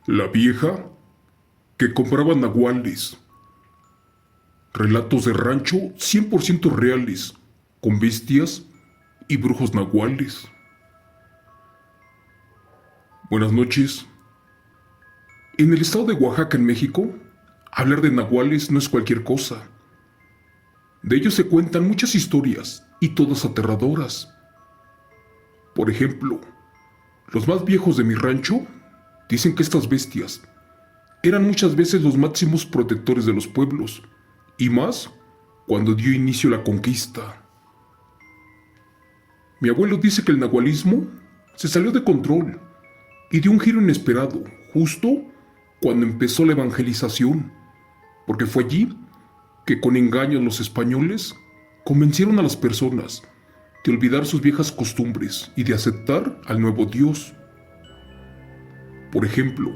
La vieja que compraba nahuales. Relatos de rancho 100% reales, con bestias y brujos nahuales. Buenas noches. En el estado de Oaxaca, en México, hablar de nahuales no es cualquier cosa. De ellos se cuentan muchas historias y todas aterradoras. Por ejemplo, los más viejos de mi rancho dicen que estas bestias eran muchas veces los máximos protectores de los pueblos, y más cuando dio inicio la conquista. Mi abuelo dice que el nahualismo se salió de control y dio un giro inesperado justo cuando empezó la evangelización, porque fue allí que con engaños los españoles convencieron a las personas de olvidar sus viejas costumbres y de aceptar al nuevo Dios. Por ejemplo,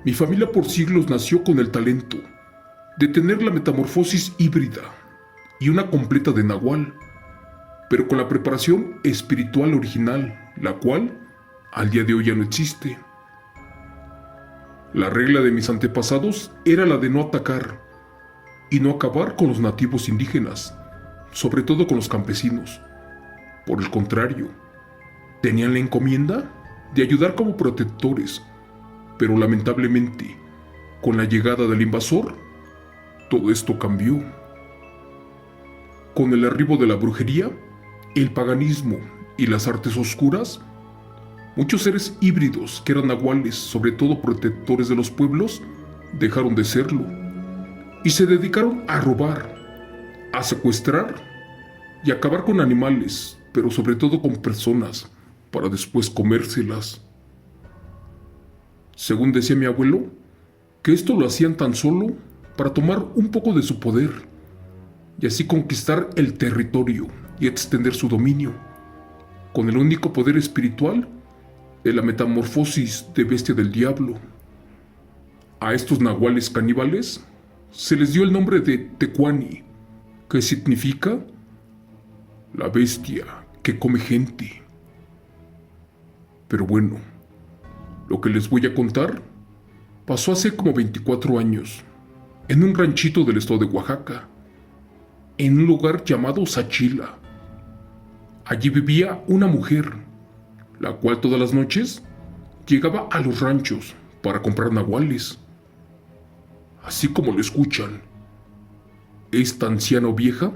mi familia por siglos nació con el talento de tener la metamorfosis híbrida y una completa de nahual, pero con la preparación espiritual original, la cual al día de hoy ya no existe. La regla de mis antepasados era la de no atacar y no acabar con los nativos indígenas, sobre todo con los campesinos. Por el contrario, tenían la encomienda de ayudar como protectores, pero lamentablemente, con la llegada del invasor, todo esto cambió. Con el arribo de la brujería, el paganismo y las artes oscuras, muchos seres híbridos que eran nahuales, sobre todo protectores de los pueblos, dejaron de serlo y se dedicaron a robar, a secuestrar y a acabar con animales, pero sobre todo con personas, para después comérselas. Según decía mi abuelo, que esto lo hacían tan solo para tomar un poco de su poder y así conquistar el territorio y extender su dominio, con el único poder espiritual de la metamorfosis de bestia del diablo. A estos nahuales caníbales se les dio el nombre de Tecuani, que significa la bestia que come gente. Pero bueno, lo que les voy a contar pasó hace como 24 años, en un ranchito del estado de Oaxaca, en un lugar llamado Sachila. Allí vivía una mujer, la cual todas las noches llegaba a los ranchos para comprar nahuales. Así como lo escuchan, esta anciana o vieja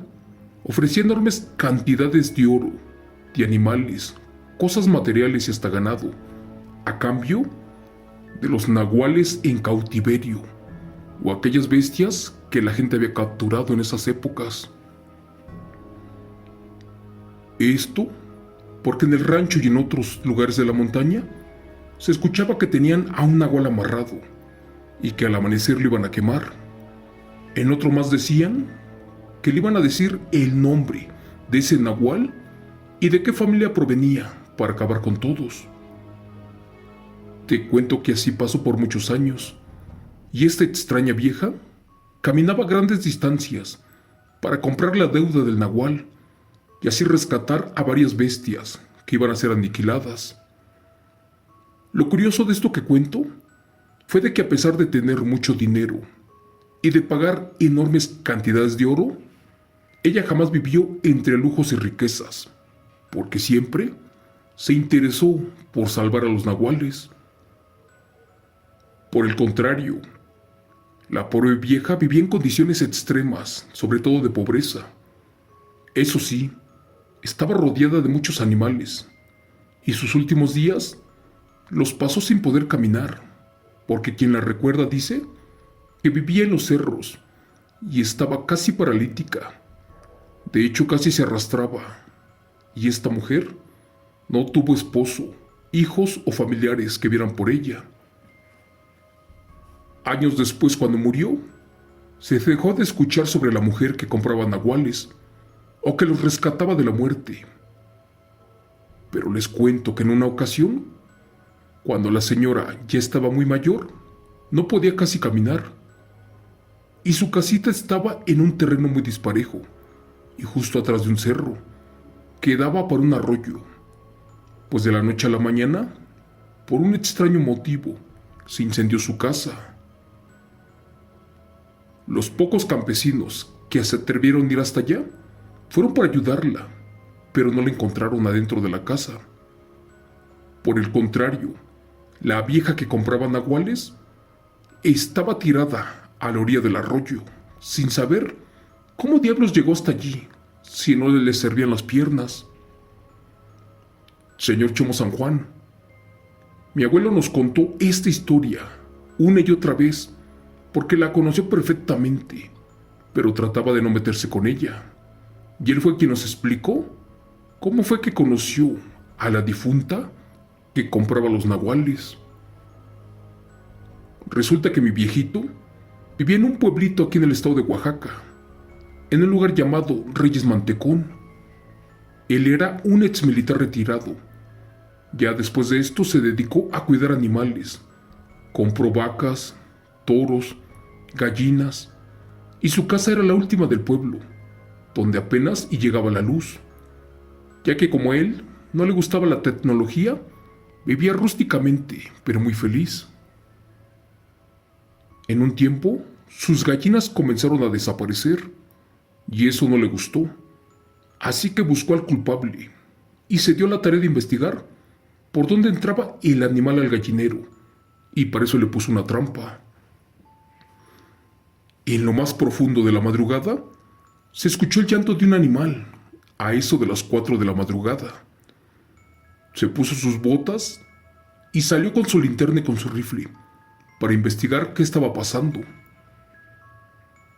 ofrecía enormes cantidades de oro, de animales, cosas materiales y hasta ganado, a cambio de los nahuales en cautiverio o aquellas bestias que la gente había capturado en esas épocas. Esto porque en el rancho y en otros lugares de la montaña se escuchaba que tenían a un nahual amarrado y que al amanecer lo iban a quemar. En otro más decían que le iban a decir el nombre de ese nahual y de qué familia provenía para acabar con todos. Te cuento que así pasó por muchos años, y esta extraña vieja caminaba grandes distancias para comprar la deuda del nahual y así rescatar a varias bestias que iban a ser aniquiladas. Lo curioso de esto que cuento fue de que a pesar de tener mucho dinero y de pagar enormes cantidades de oro, ella jamás vivió entre lujos y riquezas, porque siempre se interesó por salvar a los nahuales. Por el contrario, la pobre vieja vivía en condiciones extremas, sobre todo de pobreza. Eso sí, estaba rodeada de muchos animales, y sus últimos días los pasó sin poder caminar, porque quien la recuerda dice que vivía en los cerros y estaba casi paralítica. De hecho, casi se arrastraba, y esta mujer no tuvo esposo, hijos o familiares que vieran por ella. Años después, cuando murió, se dejó de escuchar sobre la mujer que compraba nahuales o que los rescataba de la muerte. Pero les cuento que en una ocasión, cuando la señora ya estaba muy mayor, no podía casi caminar, y su casita estaba en un terreno muy disparejo y justo atrás de un cerro que daba para un arroyo, pues de la noche a la mañana, por un extraño motivo, se incendió su casa. Los pocos campesinos que se atrevieron a ir hasta allá fueron para ayudarla, pero no la encontraron adentro de la casa. Por el contrario, la vieja que compraba nahuales estaba tirada a la orilla del arroyo, sin saber cómo diablos llegó hasta allí, si no le servían las piernas. Señor Chomo San Juan, mi abuelo nos contó esta historia una y otra vez, porque la conoció perfectamente, pero trataba de no meterse con ella. Y él fue quien nos explicó cómo fue que conoció a la difunta que compraba los nahuales. Resulta que mi viejito vivía en un pueblito aquí en el estado de Oaxaca, en un lugar llamado Reyes Mantecón. Él era un ex militar retirado. Ya después de esto se dedicó a cuidar animales. Compró vacas, toros, gallinas, y su casa era la última del pueblo, donde apenas y llegaba la luz, ya que como a él no le gustaba la tecnología, vivía rústicamente, pero muy feliz. En un tiempo, sus gallinas comenzaron a desaparecer, y eso no le gustó, así que buscó al culpable, y se dio la tarea de investigar por dónde entraba el animal al gallinero, y para eso le puso una trampa. En lo más profundo de la madrugada, se escuchó el llanto de un animal, a eso de las 4 de la madrugada. Se puso sus botas y salió con su linterna y con su rifle, para investigar qué estaba pasando.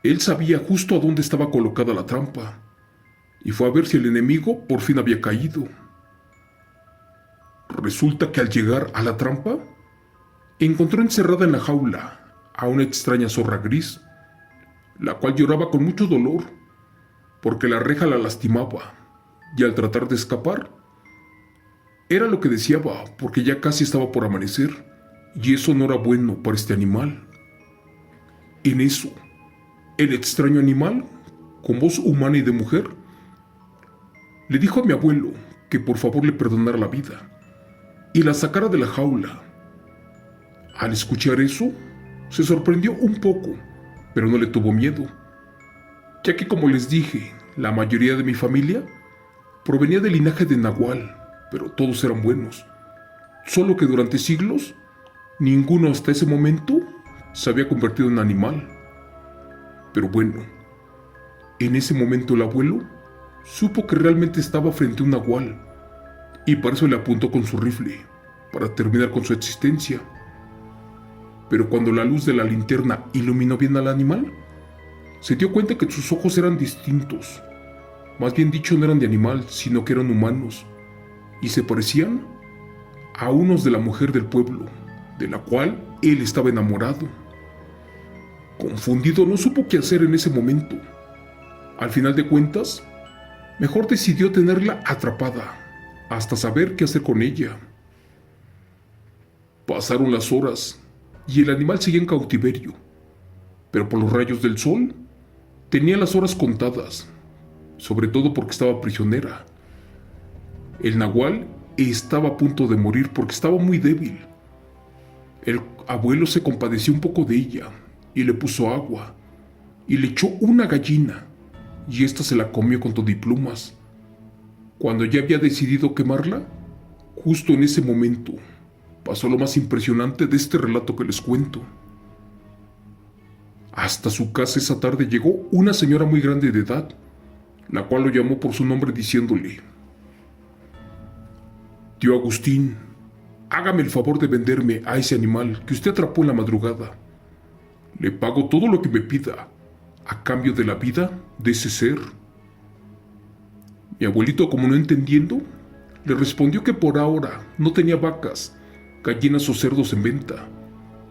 Él sabía justo a dónde estaba colocada la trampa, y fue a ver si el enemigo por fin había caído. Resulta que al llegar a la trampa, encontró encerrada en la jaula a una extraña zorra gris, la cual lloraba con mucho dolor, porque la reja la lastimaba, y al tratar de escapar, era lo que deseaba, porque ya casi estaba por amanecer, y eso no era bueno para este animal. En eso, el extraño animal, con voz humana y de mujer, le dijo a mi abuelo que por favor le perdonara la vida y la sacara de la jaula. Al escuchar eso, se sorprendió un poco, pero no le tuvo miedo, ya que como les dije, la mayoría de mi familia provenía del linaje de Nahual, pero todos eran buenos, solo que durante siglos, ninguno hasta ese momento se había convertido en animal. Pero bueno, en ese momento el abuelo supo que realmente estaba frente a un nahual, y para eso le apuntó con su rifle, para terminar con su existencia. Pero cuando la luz de la linterna iluminó bien al animal, se dio cuenta que sus ojos eran distintos. Más bien dicho, no eran de animal, sino que eran humanos, y se parecían a unos de la mujer del pueblo, de la cual él estaba enamorado. Confundido, no supo qué hacer en ese momento. Al final de cuentas, mejor decidió tenerla atrapada, hasta saber qué hacer con ella. Pasaron las horas, y el animal seguía en cautiverio, pero por los rayos del sol, tenía las horas contadas, sobre todo porque estaba prisionera. El nahual estaba a punto de morir porque estaba muy débil. El abuelo se compadeció un poco de ella y le puso agua y le echó una gallina, y ésta se la comió con todo y plumas. Cuando ya había decidido quemarla, justo en ese momento pasó lo más impresionante de este relato que les cuento. Hasta su casa esa tarde llegó una señora muy grande de edad, la cual lo llamó por su nombre diciéndole: «Tío Agustín, hágame el favor de venderme a ese animal que usted atrapó en la madrugada. Le pago todo lo que me pida, a cambio de la vida de ese ser». Mi abuelito, como no entendiendo, le respondió que por ahora no tenía vacas, gallinas o cerdos en venta,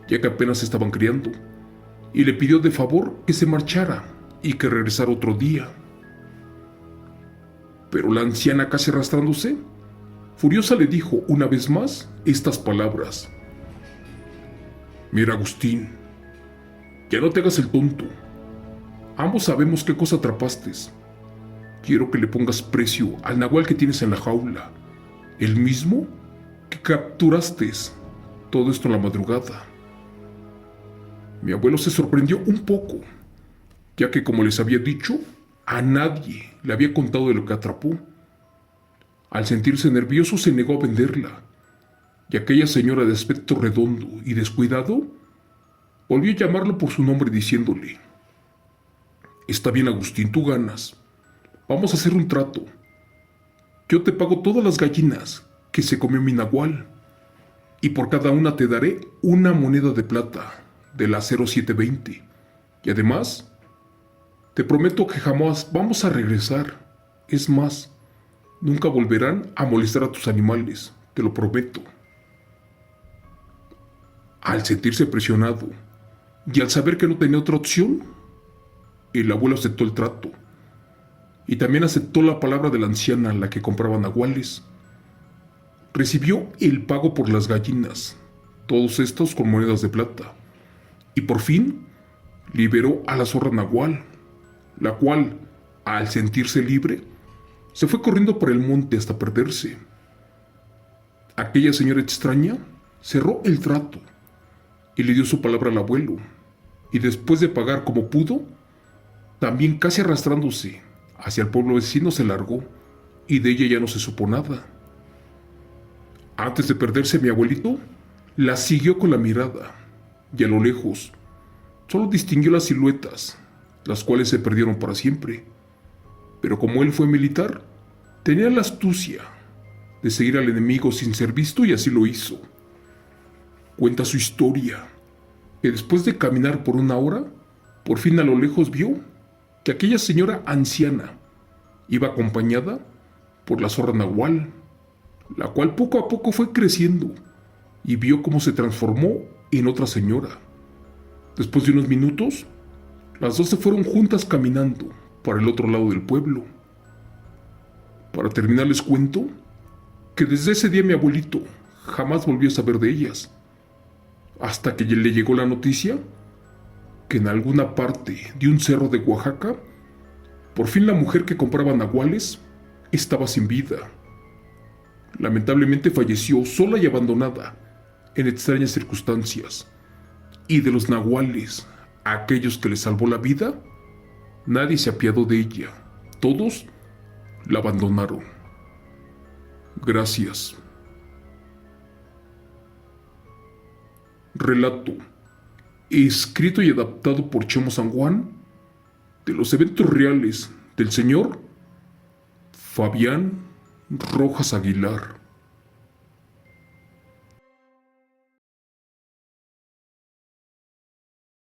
ya que apenas se estaban criando, y le pidió de favor que se marchara y que regresara otro día. Pero la anciana, casi arrastrándose, furiosa, le dijo una vez más estas palabras: «Mira, Agustín, ya no te hagas el tonto. Ambos sabemos qué cosa atrapaste. Quiero que le pongas precio al nahual que tienes en la jaula, el mismo que capturaste. Todo esto en la madrugada. Mi abuelo se sorprendió un poco, ya que como les había dicho, a nadie le había contado de lo que atrapó. Al sentirse nervioso se negó a venderla, y aquella señora de aspecto redondo y descuidado volvió a llamarlo por su nombre diciéndole: «Está bien, Agustín, tú ganas. Vamos a hacer un trato. Yo te pago todas las gallinas que se comió mi nahual, y por cada una te daré una moneda de plata de la 0720. Y además, te prometo que jamás vamos a regresar. Es más, nunca volverán a molestar a tus animales, te lo prometo». Al sentirse presionado y al saber que no tenía otra opción, el abuelo aceptó el trato y también aceptó la palabra de la anciana a la que compraba nahuales. Recibió el pago por las gallinas, todos estos con monedas de plata, y por fin liberó a la zorra nahual, la cual, al sentirse libre, se fue corriendo por el monte hasta perderse. Aquella señora extraña cerró el trato y le dio su palabra al abuelo, y después de pagar como pudo, también casi arrastrándose hacia el pueblo vecino se largó, y de ella ya no se supo nada. Antes de perderse, mi abuelito la siguió con la mirada, y a lo lejos solo distinguió las siluetas, las cuales se perdieron para siempre. Pero como él fue militar, tenía la astucia de seguir al enemigo sin ser visto, y así lo hizo. Cuenta su historia, que después de caminar por una hora, por fin a lo lejos vio que aquella señora anciana iba acompañada por la zorra nahual, la cual poco a poco fue creciendo y vio cómo se transformó en otra señora. Después de unos minutos, las dos se fueron juntas caminando para el otro lado del pueblo. Para terminar, les cuento que desde ese día mi abuelito jamás volvió a saber de ellas, hasta que le llegó la noticia que en alguna parte de un cerro de Oaxaca, por fin la mujer que compraba nahuales estaba sin vida. Lamentablemente falleció sola y abandonada en extrañas circunstancias, y de los nahuales, aquellos que le salvó la vida, nadie se apiadó de ella. Todos la abandonaron. Gracias. Relato escrito y adaptado por Chemo San Juan, de los eventos reales del señor Fabián Rojas Aguilar.